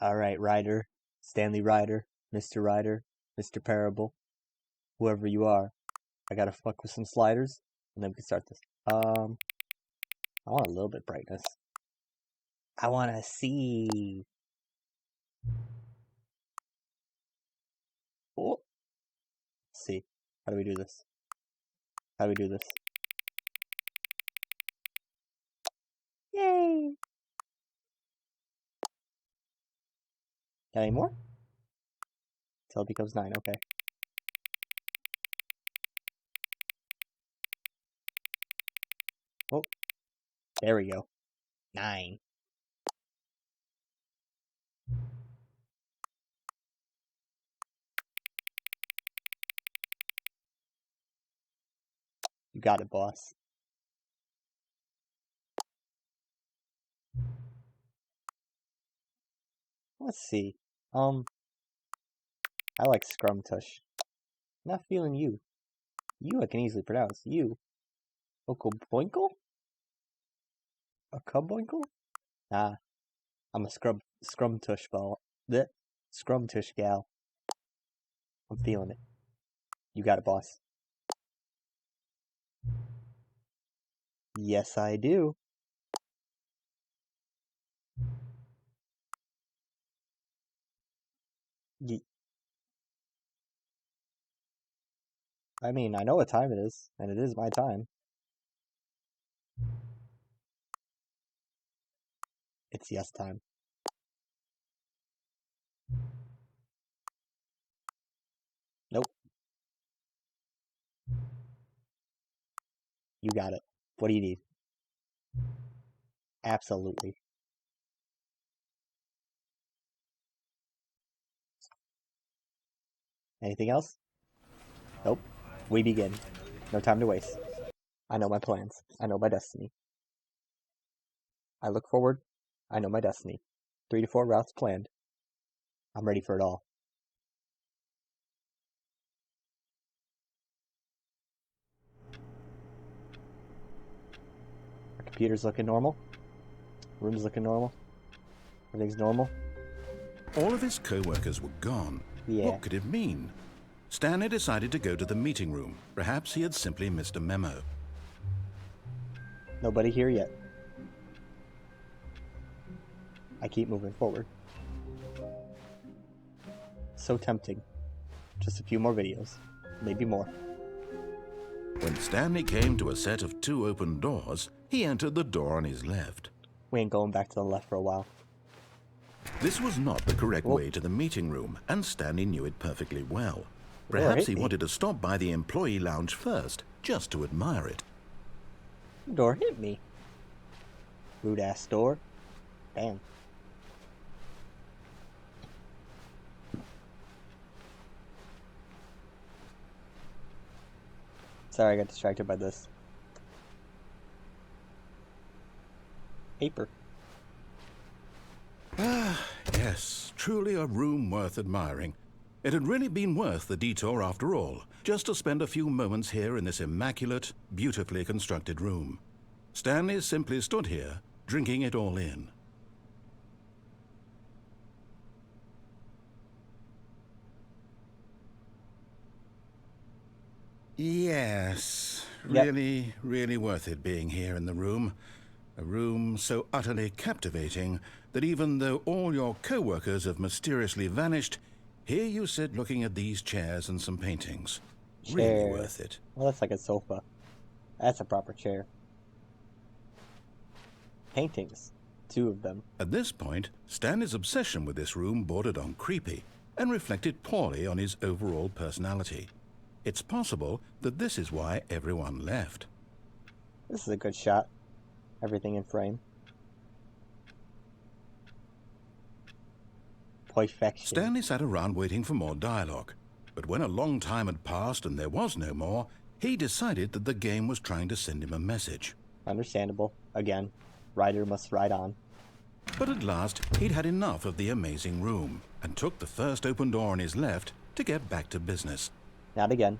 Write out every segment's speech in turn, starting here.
Alright, Ryder, Stanley Ryder, Mr. Parable, whoever you are. I gotta fuck with some sliders, and then we can start this. I want a little bit brightness. I wanna see. Oh. Let's see. How do we do this? How do we do this? Yay! Got any more? Till it becomes 9, okay. Oh, there we go. 9. You got it, boss. Let's see. I like Scrum Tush. Not feeling you. You I can easily pronounce. You. Okoboinkle? A Cubboinkle? Nah. I'm a Scrum Tush ball. Blech. Scrum Tush gal. I'm feeling it. You got it, boss. Yes, I do. I mean, I know what time it is, and it is my time. It's yes time. Nope. You got it. What do you need? Absolutely. Anything else? Nope. We begin. No time to waste. I know my plans. I know my destiny. I look forward. I know my destiny. 3 to 4 routes planned. I'm ready for it all. Our computer's looking normal. Room's looking normal. Everything's normal. All of his co-workers were gone. Yeah. What could it mean? Stanley decided to go to the meeting room. Perhaps he had simply missed a memo. Nobody here yet. I keep moving forward. So tempting. Just a few more videos. Maybe more. When Stanley came to a set of 2 open doors, he entered the door on his left. We ain't going back to the left for a while. This was not the correct way to the meeting room, and Stanley knew it perfectly well. Perhaps he wanted to stop by the employee lounge first, just to admire it. The door hit me. Rude ass door. Damn. Sorry, I got distracted by this. Paper. Ah, yes, truly a room worth admiring. It had really been worth the detour after all, just to spend a few moments here in this immaculate, beautifully constructed room. Stanley simply stood here, drinking it all in. Yes, really worth it being here in the room. A room so utterly captivating that even though all your co-workers have mysteriously vanished, here you sit looking at these chairs and some paintings. Really worth it. Well, that's like a sofa. That's a proper chair. Paintings. 2 of them. At this point, Stanley's obsession with this room bordered on creepy and reflected poorly on his overall personality. It's possible that this is why everyone left. This is a good shot. Everything in frame. Perfection. Stanley sat around waiting for more dialogue, but when a long time had passed and there was no more, he decided that the game was trying to send him a message. Understandable. Again, Ryder must ride on. But at last, he'd had enough of the amazing room and took the first open door on his left to get back to business. Not again.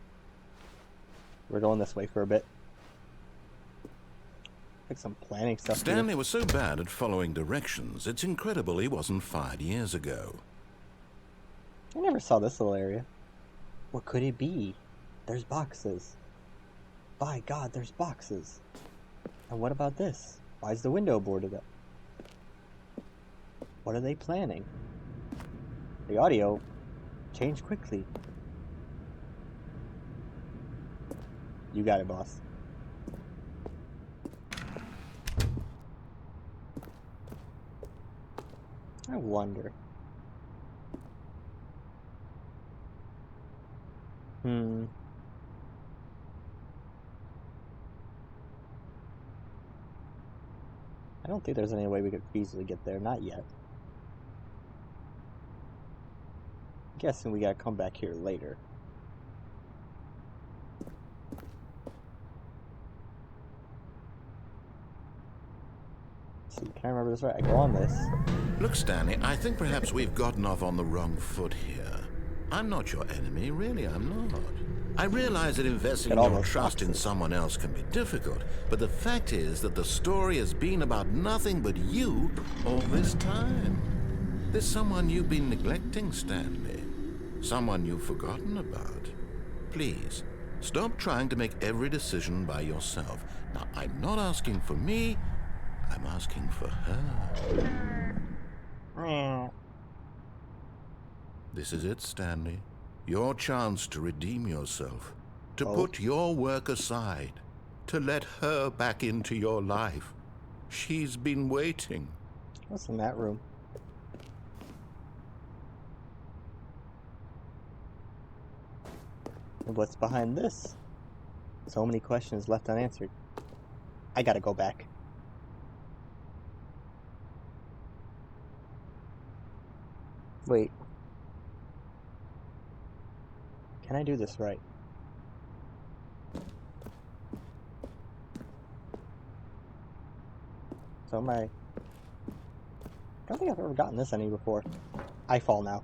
We're going this way for a bit. Like some planning stuff. Stanley was so bad at following directions, it's incredible he wasn't fired years ago. I never saw this little area. What could it be? There's boxes. By God, there's boxes. And what about this? Why is the window boarded up? What are they planning? The audio changed quickly. You got it, boss. I wonder. I don't think there's any way we could easily get there. Not yet. I'm guessing we gotta come back here later. Let's see, can I remember this right? I go on this. Look, Stanley, I think perhaps we've gotten off on the wrong foot here. I'm not your enemy, really, I'm not. I realize that investing your trust in someone else can be difficult, but the fact is that the story has been about nothing but you all this time. There's someone you've been neglecting, Stanley. Someone you've forgotten about. Please, stop trying to make every decision by yourself. Now, I'm not asking for me, I'm asking for her. This is it, Stanley. Your chance to redeem yourself. To put your work aside. To let her back into your life. She's been waiting. What's in that room? And what's behind this? So many questions left unanswered. I gotta go back. Wait. Can I do this right? So I don't think I've ever gotten this any before. I fall now.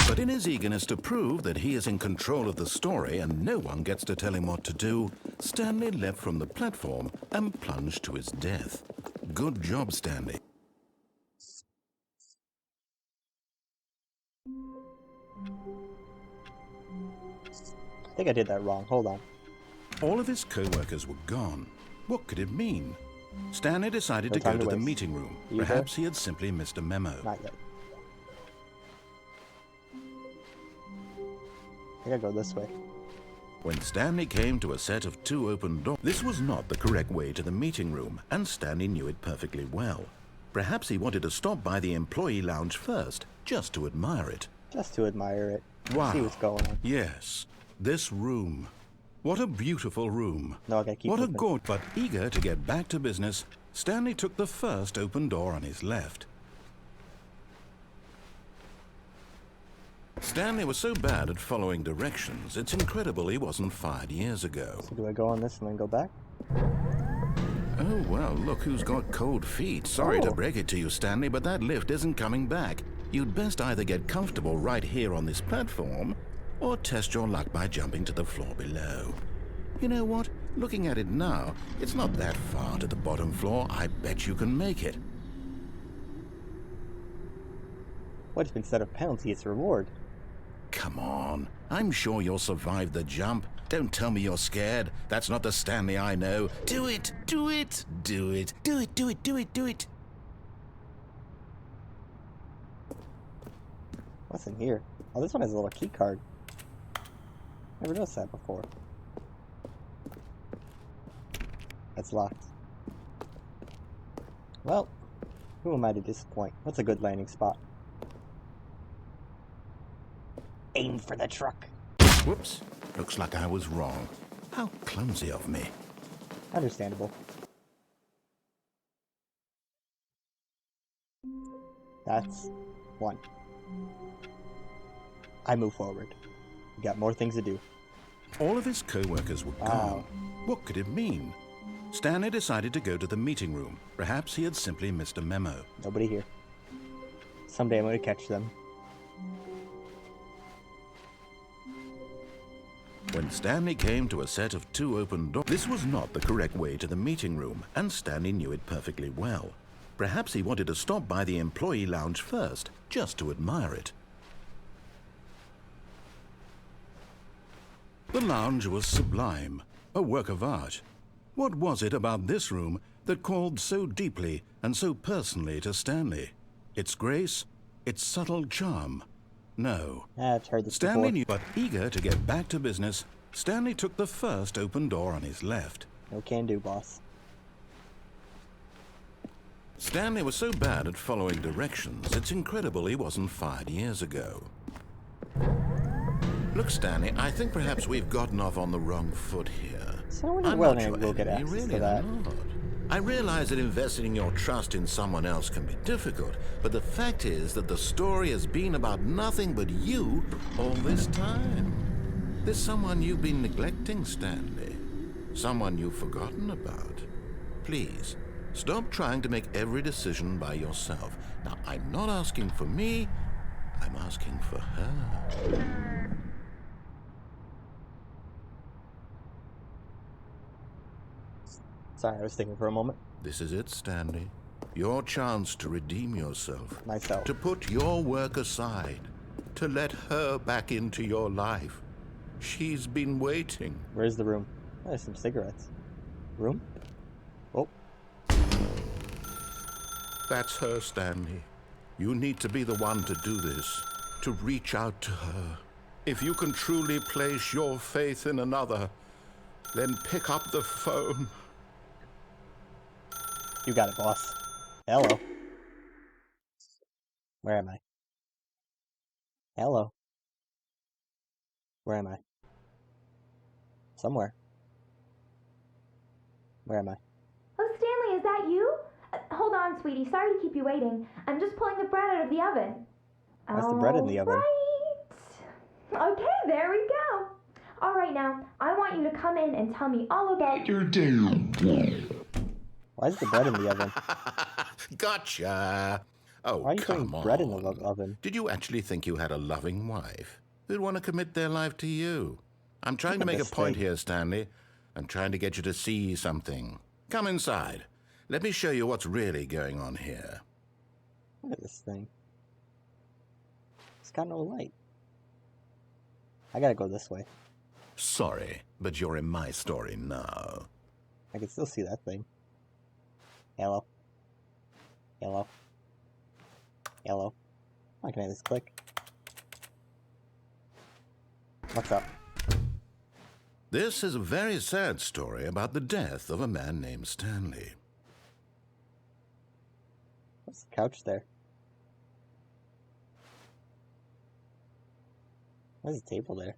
But in his eagerness to prove that he is in control of the story and no one gets to tell him what to do, Stanley leapt from the platform and plunged to his death. Good job, Stanley. I think I did that wrong. Hold on. All of his co-workers were gone. What could it mean? Stanley decided to go to the meeting room. Perhaps he had simply missed a memo. Not yet. I gotta go this way. When Stanley came to a set of 2 open doors, this was not the correct way to the meeting room, and Stanley knew it perfectly well. Perhaps he wanted to stop by the employee lounge first, just to admire it. Just to admire it. Wow. See what's going on. Yes, this room. What a beautiful room. No, I gotta keep What moving. a good. But eager to get back to business, Stanley took the first open door on his left. Stanley was so bad at following directions, it's incredible he wasn't fired years ago. So do I go on this and then go back? Oh, well, look who's got cold feet. Sorry to break it to you, Stanley, but that lift isn't coming back. You'd best either get comfortable right here on this platform, or test your luck by jumping to the floor below. You know what? Looking at it now, it's not that far to the bottom floor. I bet you can make it. What if instead of penalty, it's reward? Come on. I'm sure you'll survive the jump. Don't tell me you're scared. That's not the Stanley I know. Do it! Do it! Do it! Do it! Do it! Do it! Do it! What's in here? Oh, this one has a little key card. Never noticed that before. That's locked. Well, who am I to disappoint? What's a good landing spot? Aim for the truck. Whoops. Looks like I was wrong. How clumsy of me. Understandable. That's one. I move forward. We got more things to do. All of his co-workers were gone. What could it mean? Stanley decided to go to the meeting room. Perhaps he had simply missed a memo. Nobody here. Someday I'm going to catch them. When Stanley came to a set of 2 open doors, this was not the correct way to the meeting room, and Stanley knew it perfectly well. Perhaps he wanted to stop by the employee lounge first, just to admire it. The lounge was sublime, a work of art. What was it about this room that called so deeply and so personally to Stanley? Its grace? Its subtle charm? No. I've heard this Stanley before. knew, but eager to get back to business, Stanley took the first open door on his left. No can do, boss. Stanley was so bad at following directions, it's incredible he wasn't fired years ago. Look, Stanley, I think perhaps we've gotten off on the wrong foot here. So when I'm well, not your we'll get enemy, access really to that. I'm not. I realize that investing your trust in someone else can be difficult, but the fact is that the story has been about nothing but you all this time. There's someone you've been neglecting, Stanley. Someone you've forgotten about. Please, stop trying to make every decision by yourself. Now, I'm not asking for me, I'm asking for her. Sorry, I was thinking for a moment. This is it, Stanley. Your chance to redeem yourself. Myself. To put your work aside. To let her back into your life. She's been waiting. Where's the room? Oh, there's some cigarettes. Room? Oh. That's her, Stanley. You need to be the one to do this. To reach out to her. If you can truly place your faith in another, then pick up the phone. You got it, boss. Hello. Where am I? Hello. Where am I? Somewhere. Where am I? Oh, Stanley, is that you? Hold on, sweetie. Sorry to keep you waiting. I'm just pulling the bread out of the oven. Why's the bread in the oven? Right. Okay, there we go. All right, now, I want you to come in and tell me all about your day. Why is the bread in the oven? Gotcha. Oh, Why are you putting come bread in the on. oven? Did you actually think you had a loving wife who'd want to commit their life to you? I'm trying Look to at make a this point thing. here, Stanley. I'm trying to get you to see something. Come inside. Let me show you what's really going on here. Look at this thing. It's got no light. I gotta go this way. Sorry, but you're in my story now. I can still see that thing. Hello. Hello. Hello. Why can't I just click? What's up? This is a very sad story about the death of a man named Stanley. What's the couch there? Why's the table there?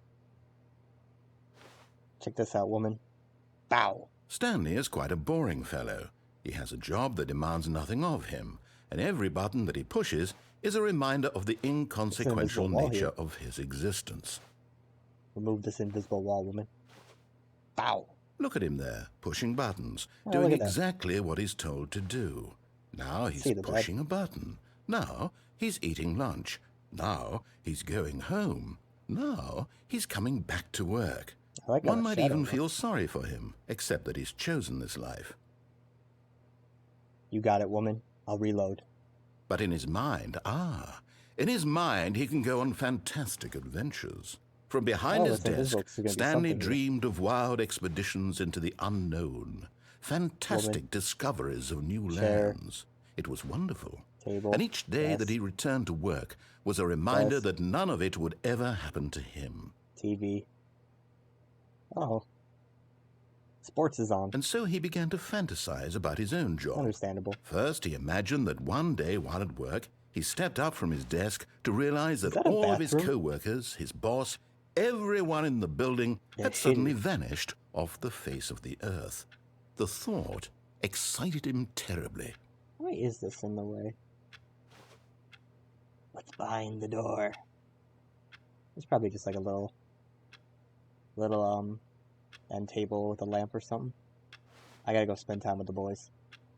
Check this out, woman. Bow! Stanley is quite a boring fellow. He has a job that demands nothing of him, and every button that he pushes is a reminder of the inconsequential wall nature here. of his existence. Remove this invisible wall, woman. Bow! Look at him there, pushing buttons, Oh, doing look at that. exactly what he's told to do. Now he's See the bread. pushing a button. Now he's eating lunch. Now he's going home. Now he's coming back to work. I like how One the might shadow even looks. feel sorry for him, except that he's chosen this life. You got it, woman. I'll reload. But in his mind, in his mind he can go on fantastic adventures. From behind Oh, his it's invisible, desk, 'cause there's gonna be Stanley something here. dreamed of wild expeditions into the unknown, fantastic discoveries of new Chair. lands. It was wonderful. Table. And each day Yes. that he returned to work was a reminder Yes. that none of it would ever happen to him. TV. Oh. Sports is on. And so he began to fantasize about his own job. Understandable. First, he imagined that one day while at work, he stepped up from his desk to realize that, that a all of his bathroom? co-workers, his boss, everyone in the building They're had suddenly shitty. vanished off the face of the earth. The thought excited him terribly. Why is this in the way? What's behind the door? It's probably just like a little end table with a lamp or something. I gotta go spend time with the boys.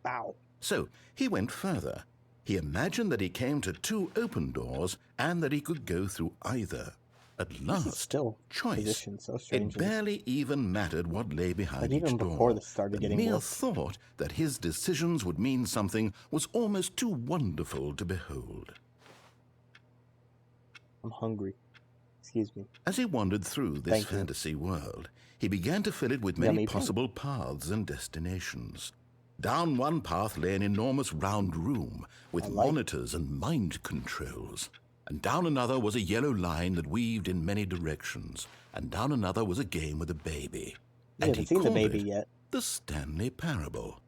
Bow! So he went further. He imagined that he came to two open doors and that he could go through either. At This is last, still choice. positioned so It strangely. barely even mattered what lay behind Like each even door. before this started The getting mere worse. thought that his decisions would mean something was almost too wonderful to behold. I'm hungry. Excuse me. As he wandered through this Thank you. fantasy world, he began to fill it with Yummy many pink. possible paths and destinations. Down one path lay an enormous round room with I like it. monitors and mind controls. And down another was a yellow line that weaved in many directions. And down another was a game with a baby. We And haven't he seen the called baby it yet. the Stanley Parable.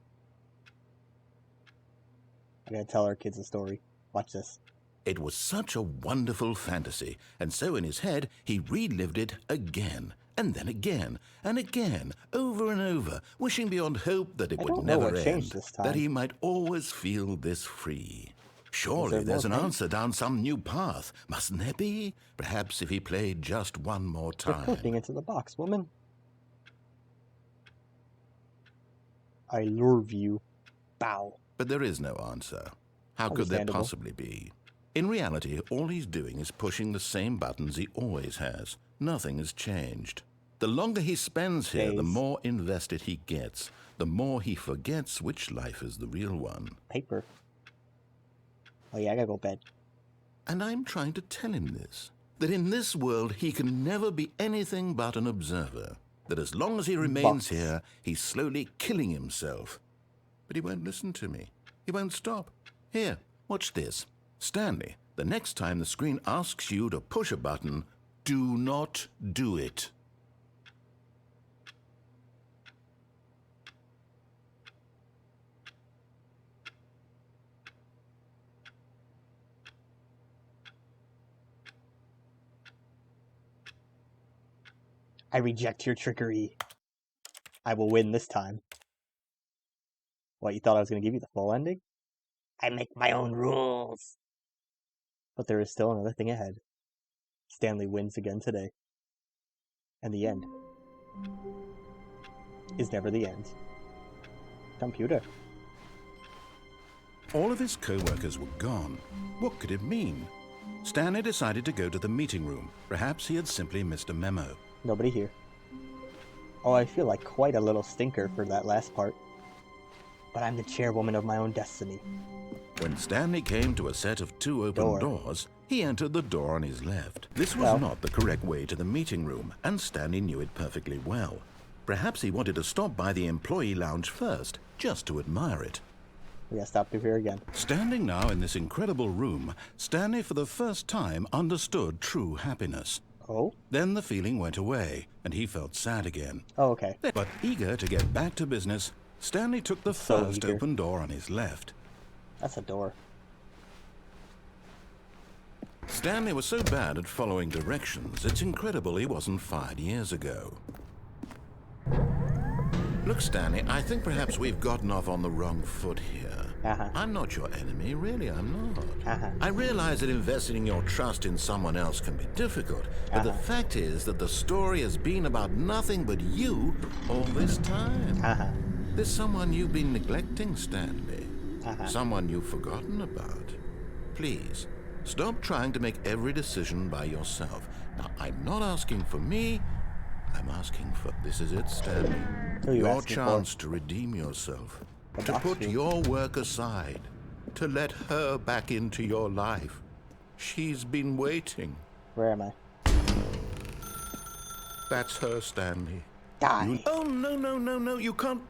I gotta tell our kids a story. Watch this. It was such a wonderful fantasy, and so in his head he relived it again, and then again, and again, over and over, wishing beyond hope that it I would don't know never what changed end, this time. that he might always feel this free. Surely there there's an more pain? answer down some new path, mustn't there be? Perhaps if he played just one more You're time. flipping into the box, woman. I love you. Bow. But there is no answer. How could there Understandable. possibly be? In reality, all he's doing is pushing the same buttons he always has. Nothing has changed. The longer he spends here, the Days. more invested he gets. The more he forgets which life is the real one. Paper. Oh yeah, I gotta go to bed. And I'm trying to tell him this. That in this world, he can never be anything but an observer. That as long as he remains Box. here, he's slowly killing himself. But he won't listen to me. He won't stop. Here, watch this. Stanley, the next time the screen asks you to push a button, do not do it. I reject your trickery. I will win this time. What, you thought I was gonna give you the full ending? I make my own rules. But there is still another thing ahead. Stanley wins again today. And the end is never the end. Computer. All of his co-workers were gone. What could it mean? Stanley decided to go to the meeting room. Perhaps he had simply missed a memo. Nobody here. Oh, I feel like quite a little stinker for that last part. But I'm the chairwoman of my own destiny. When Stanley came to a set of two open doors, he entered the door on his left. This was not the correct way to the meeting room, and Stanley knew it perfectly well. Perhaps he wanted to stop by the employee lounge first, just to admire it. We gotta stop through here again. Standing now in this incredible room, Stanley for the first time understood true happiness. Oh? Then the feeling went away, and he felt sad again. Oh, okay. But eager to get back to business, Stanley took the So first eager. open door on his left. That's a door. Stanley was so bad at following directions, it's incredible he wasn't fired years ago. Look, Stanley, I think perhaps we've gotten off on the wrong foot here. I'm not your enemy, really, I'm not. I realize that investing your trust in someone else can be difficult, but the fact is that the story has been about nothing but you all this time. There's someone you've been neglecting, Stanley. Someone you've forgotten about. Please, stop trying to make every decision by yourself. Now, I'm not asking for me, I'm asking for... This is it, Stanley. Who are you Your asking chance to redeem yourself. The To box put room. your work aside. To let her back into your life. She's been waiting. Where am I? That's her, Stanley. Die. Oh, no, you can't...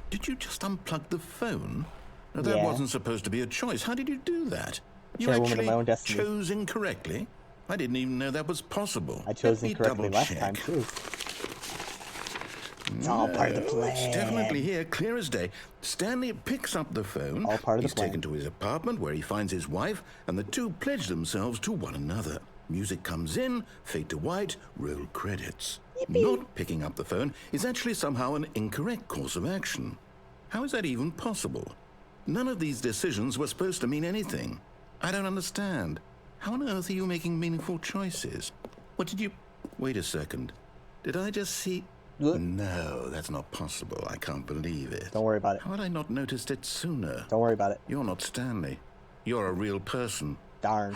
Did you just unplug the phone? No, that Yeah. wasn't supposed to be a choice. How did you do that? You Chairwoman of actually my own destiny. chose incorrectly? I didn't even know that was possible. I chose Let me incorrectly last double-check. time, too. It's all part of the No, plan. It's definitely here, clear as day. Stanley picks up the phone. All part of the He's plan. taken to his apartment where he finds his wife, and the two pledge themselves to one another. Music comes in, fade to white, roll credits. Not picking up the phone is actually somehow an incorrect course of action. How is that even possible? None of these decisions were supposed to mean anything. I don't understand. How on earth are you making meaningful choices? What did you... Wait a second. Did I just see... No, that's not possible. I can't believe it. Don't worry about it. How had I not noticed it sooner? Don't worry about it. You're not Stanley. You're a real person. Darn.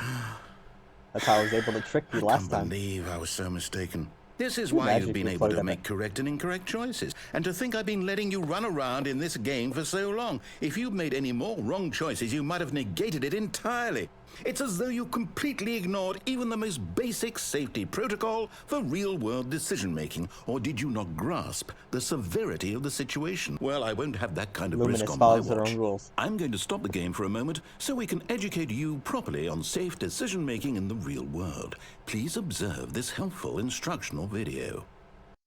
That's how I was able to trick you last I time. can't believe I was so mistaken. This is Can you why imagine you've if been you able played to that make correct and incorrect choices. And to think I've been letting you run around in this game for so long. If you'd made any more wrong choices, you might have negated it entirely. It's as though you completely ignored even the most basic safety protocol for real-world decision-making. Or did you not grasp the severity of the situation? Well, I won't have that kind of risk Luminous on my follows their watch. own rules. I'm going to stop the game for a moment so we can educate you properly on safe decision-making in the real world. Please observe this helpful instructional video.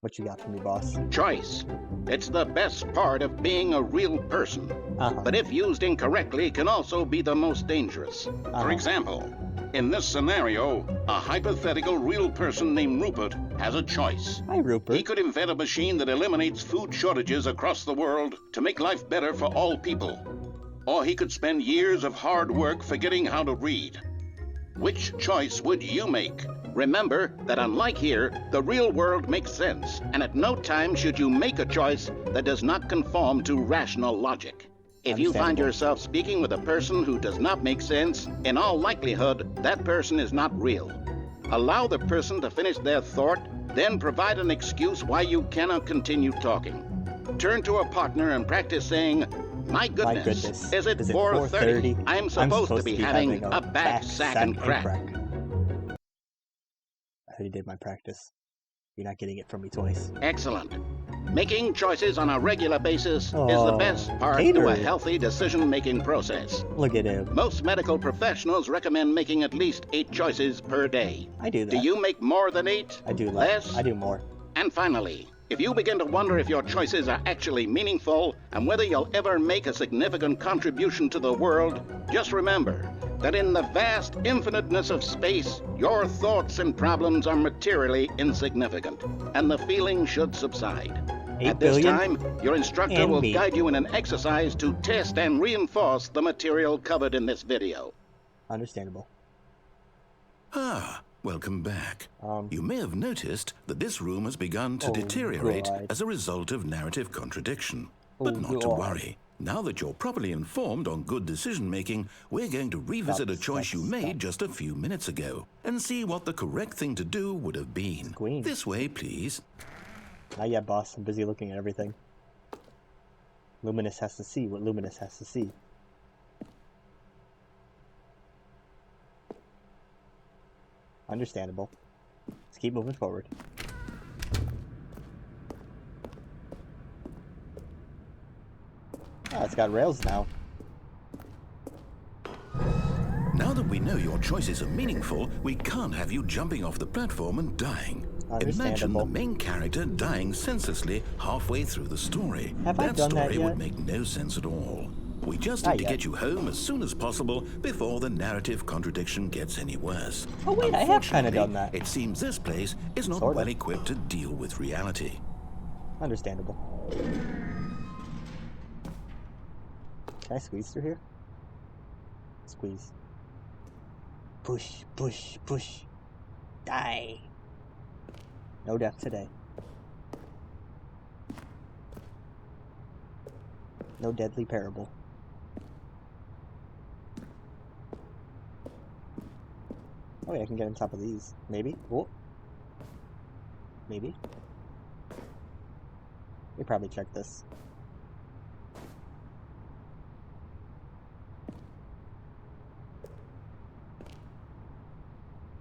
What you got for me, boss? Choice. It's the best part of being a real person. But if used incorrectly, can also be the most dangerous. For example, in this scenario, a hypothetical real person named Rupert has a choice. Hi, Rupert. He could invent a machine that eliminates food shortages across the world to make life better for all people. Or he could spend years of hard work forgetting how to read. Which choice would you make? Remember that unlike here, the real world makes sense, and at no time should you make a choice that does not conform to rational logic. If you find yourself speaking with a person who does not make sense, in all likelihood, that person is not real. Allow the person to finish their thought, then provide an excuse why you cannot continue talking. Turn to a partner and practice saying, My goodness, is it 4:30? I'm supposed to be having a back, sack, and crack. I already did my practice. You're not getting it from me twice. Excellent. Making choices on a regular basis is the best part to a healthy decision-making process. Look at him. Most medical professionals recommend making at least 8 choices per day. I do that. Do you make more than 8? I do less. I do more. And finally, if you begin to wonder if your choices are actually meaningful and whether you'll ever make a significant contribution to the world, just remember that in the vast infiniteness of space, your thoughts and problems are materially insignificant, and the feeling should subside. At this time, your instructor will guide you in an exercise to test and reinforce the material covered in this video. Understandable. Welcome back. You may have noticed that this room has begun to deteriorate as a result of narrative contradiction. But not to worry. Now that you're properly informed on good decision-making, we're going to revisit a choice you made just a few minutes ago and see what the correct thing to do would have been. This way, please. Not yet, boss. I'm busy looking at everything. Luminous has to see what Luminous has to see. Understandable. Let's keep moving forward. Oh, it's got rails now. Now that we know your choices are meaningful, we can't have you jumping off the platform and dying. Imagine the main character dying senselessly halfway through the story. That story would make no sense at all. We just need to get you home as soon as possible before the narrative contradiction gets any worse. Oh wait, I have kind of done that. It seems this place is not well equipped to deal with reality. Understandable. Can I squeeze through here? Squeeze. Push, push, push. Die. No death today. No deadly parable. Oh yeah, I can get on top of these. Maybe? Whoa. Maybe. We probably check this.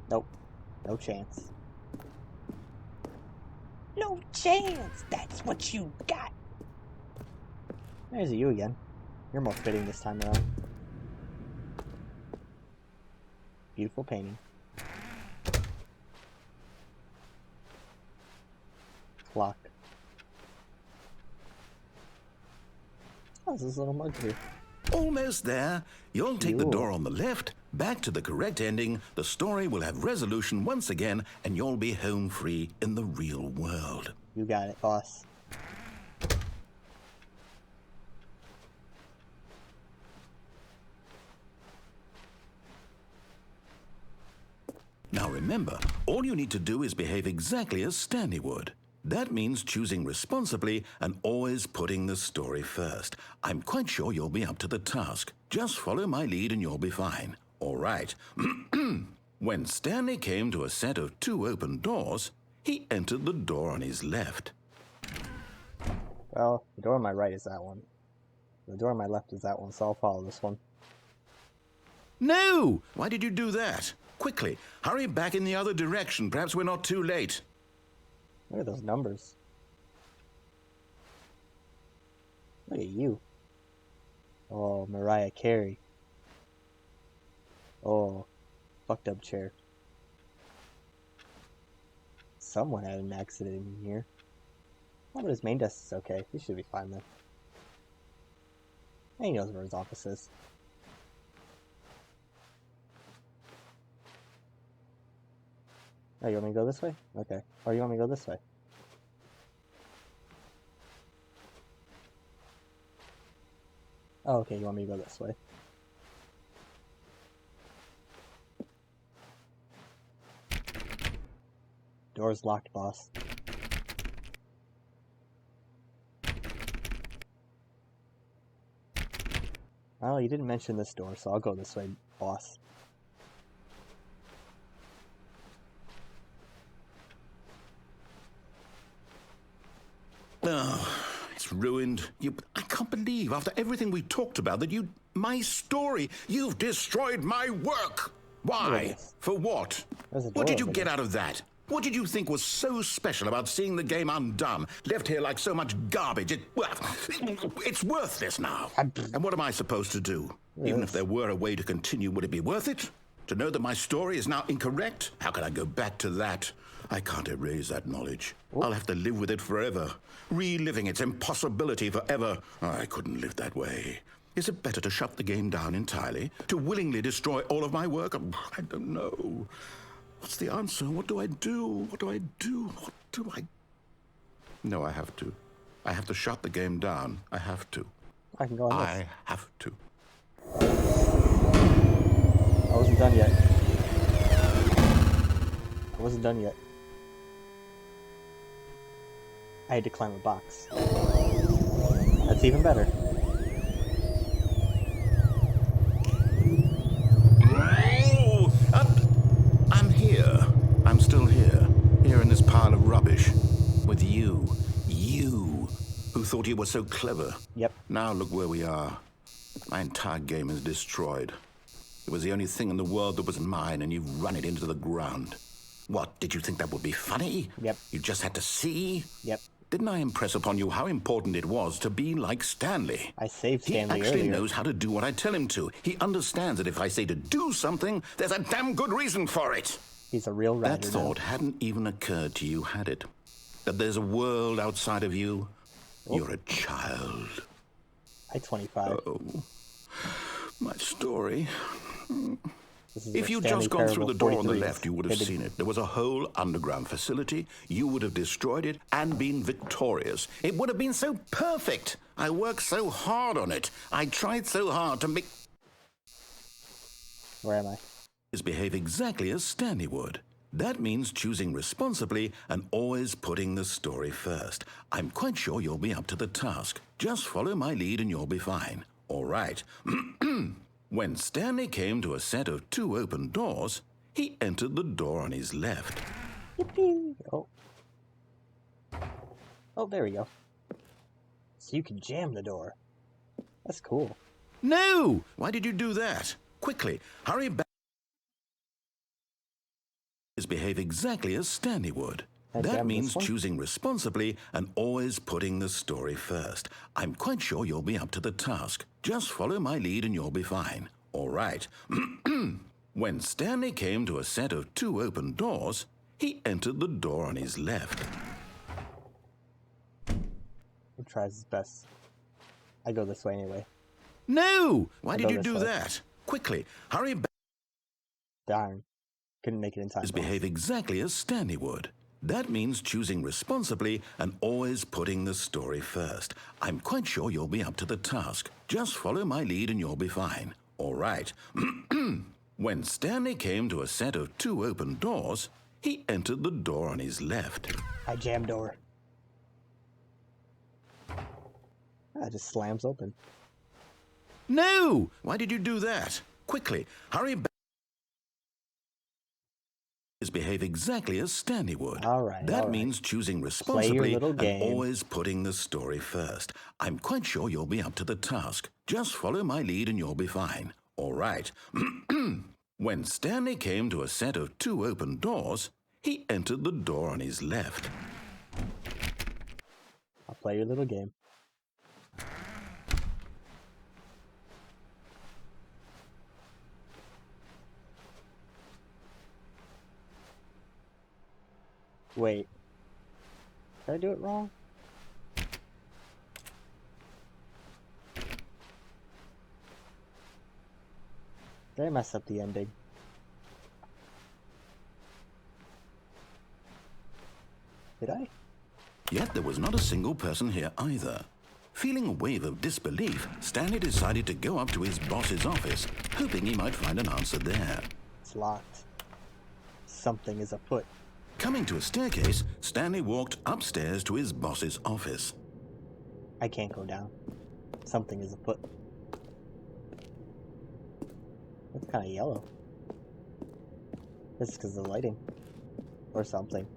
Nope. No chance. No chance! That's what you got! There's you again. You're more fitting this time around. Beautiful painting. Clock. Oh, this is a little mug here. Almost there. You'll take the door on the left, back to the correct ending, the story will have resolution once again, and you'll be home free in the real world. You got it, boss. Now remember, all you need to do is behave exactly as Stanley would. That means choosing responsibly and always putting the story first. I'm quite sure you'll be up to the task. Just follow my lead and you'll be fine. All right. When Stanley came to a set of 2 open doors, he entered the door on his left. Well, the door on my right is that one. The door on my left is that one, so I'll follow this one. No! Why did you do that? Quickly, hurry back in the other direction. Perhaps we're not too late. Look at those numbers. Look at you. Oh, Mariah Carey. Oh, fucked up chair. Someone had an accident in here. Oh, but his main desk is okay. He should be fine then. And he knows where his office is. Oh, you want me to go this way? Okay. Or you want me to go this way? Oh, okay, you want me to go this way. Door's locked, boss. Well, you didn't mention this door, so I'll go this way, boss. Oh, it's ruined. I can't believe, after everything we talked about, that my story, you've destroyed my work. Why? For what? What did you get out of that? What did you think was so special about seeing the game undone, left here like so much garbage? It's worthless now. And what am I supposed to do? Even if there were a way to continue, would it be worth it? To know that my story is now incorrect? How can I go back to that? I can't erase that knowledge. I'll have to live with it forever, reliving its impossibility forever. I couldn't live that way. Is it better to shut the game down entirely? To willingly destroy all of my work? I don't know. What's the answer? What do I do? What do I do? What do I... No, I have to. I have to shut the game down. I have to. I can go on this. I have to. I wasn't done yet. I wasn't done yet. I had to climb a box. That's even better. I'm here. I'm still here. Here in this pile of rubbish. With you. You. Who thought you were so clever. Yep. Now look where we are. My entire game is destroyed. It was the only thing in the world that was mine, and you've run it into the ground. What, did you think that would be funny? Yep. You just had to see? Yep. Didn't I impress upon you how important it was to be like Stanley? I saved Stanley He actually earlier. knows how to do what I tell him to. He understands that if I say to do something, there's a damn good reason for it. He's a real writer. That thought hadn't even occurred to you, had it? That there's a world outside of you? Oh. You're a child. I'm 25. Oh, my story. This is If a you'd Stanley just gone through Parable the door on the 43. left, you would have seen it. There was a whole underground facility. You would have destroyed it and been victorious. It would have been so perfect. I worked so hard on it. I tried so hard to make... Where am I? Behave exactly as Stanley would. That means choosing responsibly and always putting the story first. I'm quite sure you'll be up to the task. Just follow my lead and you'll be fine. All right. When Stanley came to a set of 2 open doors, he entered the door on his left. Yippee! Oh. Oh, there we go. So you can jam the door. That's cool. No! Why did you do that? Quickly, hurry back. Behave exactly as Stanley would. That means choosing responsibly and always putting the story first. I'm quite sure you'll be up to the task. Just follow my lead and you'll be fine. All right. When Stanley came to a set of 2 open doors, he entered the door on his left. He tries his best. I go this way anyway. No! Why did you do way. that? Quickly, hurry back. Darn. Couldn't make it in time. Behave exactly as Stanley would. That means choosing responsibly and always putting the story first. I'm quite sure you'll be up to the task. Just follow my lead and you'll be fine. All right. When Stanley came to a set of 2 open doors, he entered the door on his left. I jam door. It just slams open. No! Why did you do that? Quickly, hurry back. behave exactly as Stanley would. All right. That means choosing responsibly and always putting the story first. I'm quite sure you'll be up to the task. Just follow my lead and you'll be fine. All right. When Stanley came to a set of 2 open doors, he entered the door on his left. I'll play your little game. Wait. Did I do it wrong? Did I mess up the ending? Did I? Yet there was not a single person here either. Feeling a wave of disbelief, Stanley decided to go up to his boss's office, hoping he might find an answer there. It's locked. Something is afoot. Coming to a staircase, Stanley walked upstairs to his boss's office. I can't go down. Something is afoot. It's kind of yellow. It's because of the lighting. Or something.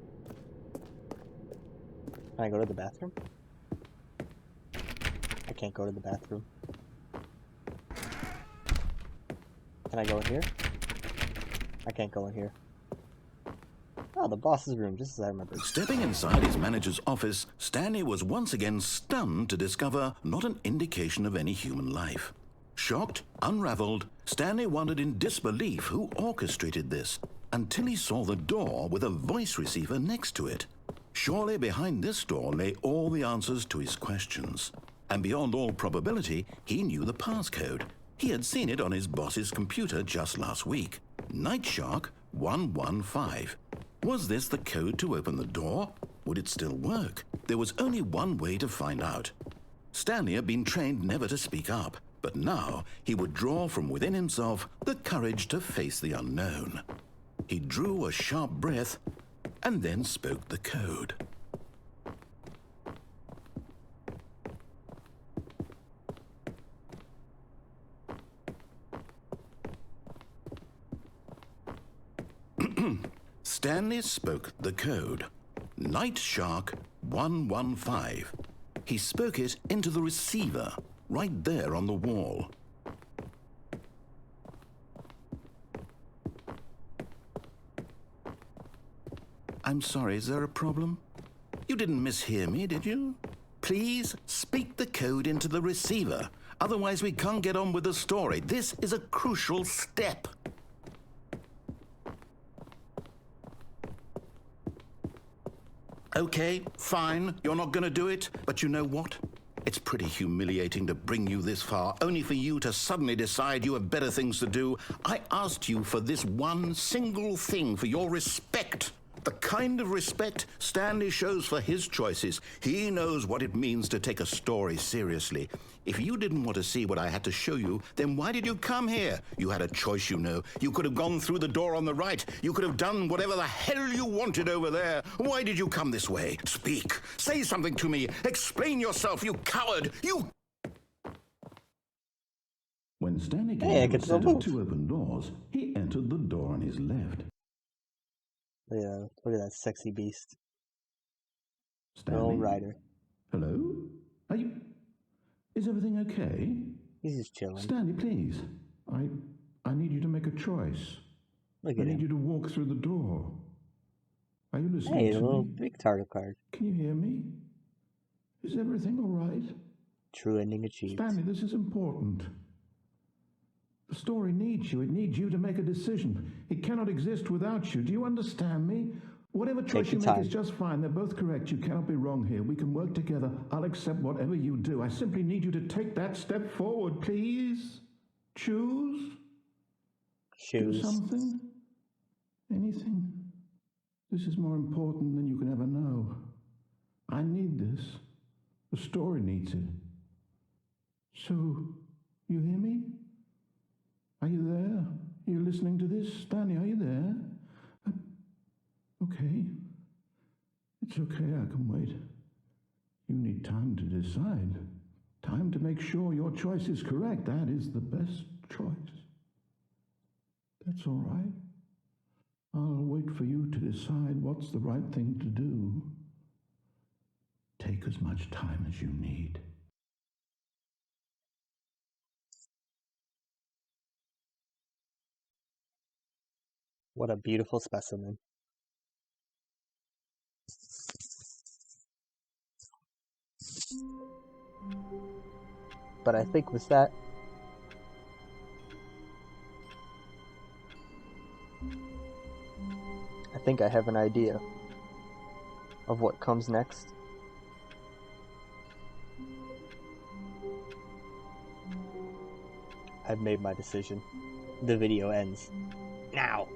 Can I go to the bathroom? I can't go to the bathroom. Can I go in here? I can't go in here. Oh, the boss's room, just as I remembered. Stepping inside his manager's office, Stanley was once again stunned to discover not an indication of any human life. Shocked, unraveled, Stanley wondered in disbelief who orchestrated this, until he saw the door with a voice receiver next to it. Surely behind this door lay all the answers to his questions. And beyond all probability, he knew the passcode. He had seen it on his boss's computer just last week. Nightshark 115. Was this the code to open the door? Would it still work? There was only one way to find out. Stanley had been trained never to speak up, but now he would draw from within himself the courage to face the unknown. He drew a sharp breath and then spoke the code. Stanley spoke the code. Nightshark 115. He spoke it into the receiver, right there on the wall. I'm sorry, is there a problem? You didn't mishear me, did you? Please speak the code into the receiver. Otherwise we can't get on with the story. This is a crucial step. Okay, fine, you're not going to do it, but you know what? It's pretty humiliating to bring you this far, only for you to suddenly decide you have better things to do. I asked you for this one single thing, for your respect. The kind of respect Stanley shows for his choices. He knows what it means to take a story seriously. If you didn't want to see what I had to show you, then why did you come here? You had a choice, you know. You could have gone through the door on the right. You could have done whatever the hell you wanted over there. Why did you come this way? Speak. Say something to me. Explain yourself, you coward. You... When Stanley came to a set of 2 open doors, he entered the door on his left. Yeah, look at that sexy beast. Stanley? Earl Rider. Hello? Are you... Is everything okay? He's just chilling. Stanley, please. I need you to make a choice. Look at him. I need you to walk through the door. Are you listening Hey, to a little me? big target card. Can you hear me? Is everything all right? True ending achieved. Stanley, this is important. The story needs you. It needs you to make a decision. It cannot exist without you. Do you understand me? Whatever choice you make is just fine. They're both correct. You cannot be wrong here. We can work together. I'll accept whatever you do. I simply need you to take that step forward, please. Choose. Do something. Anything. This is more important than you can ever know. I need this. The story needs it. So, you hear me? Are you there? Are you listening to this? Stanley, are you there? Okay. It's okay, I can wait. You need time to decide. Time to make sure your choice is correct. That is the best choice. That's all right. I'll wait for you to decide what's the right thing to do. Take as much time as you need. What a beautiful specimen. But I think with that, I think I have an idea of what comes next. I've made my decision. The video ends now.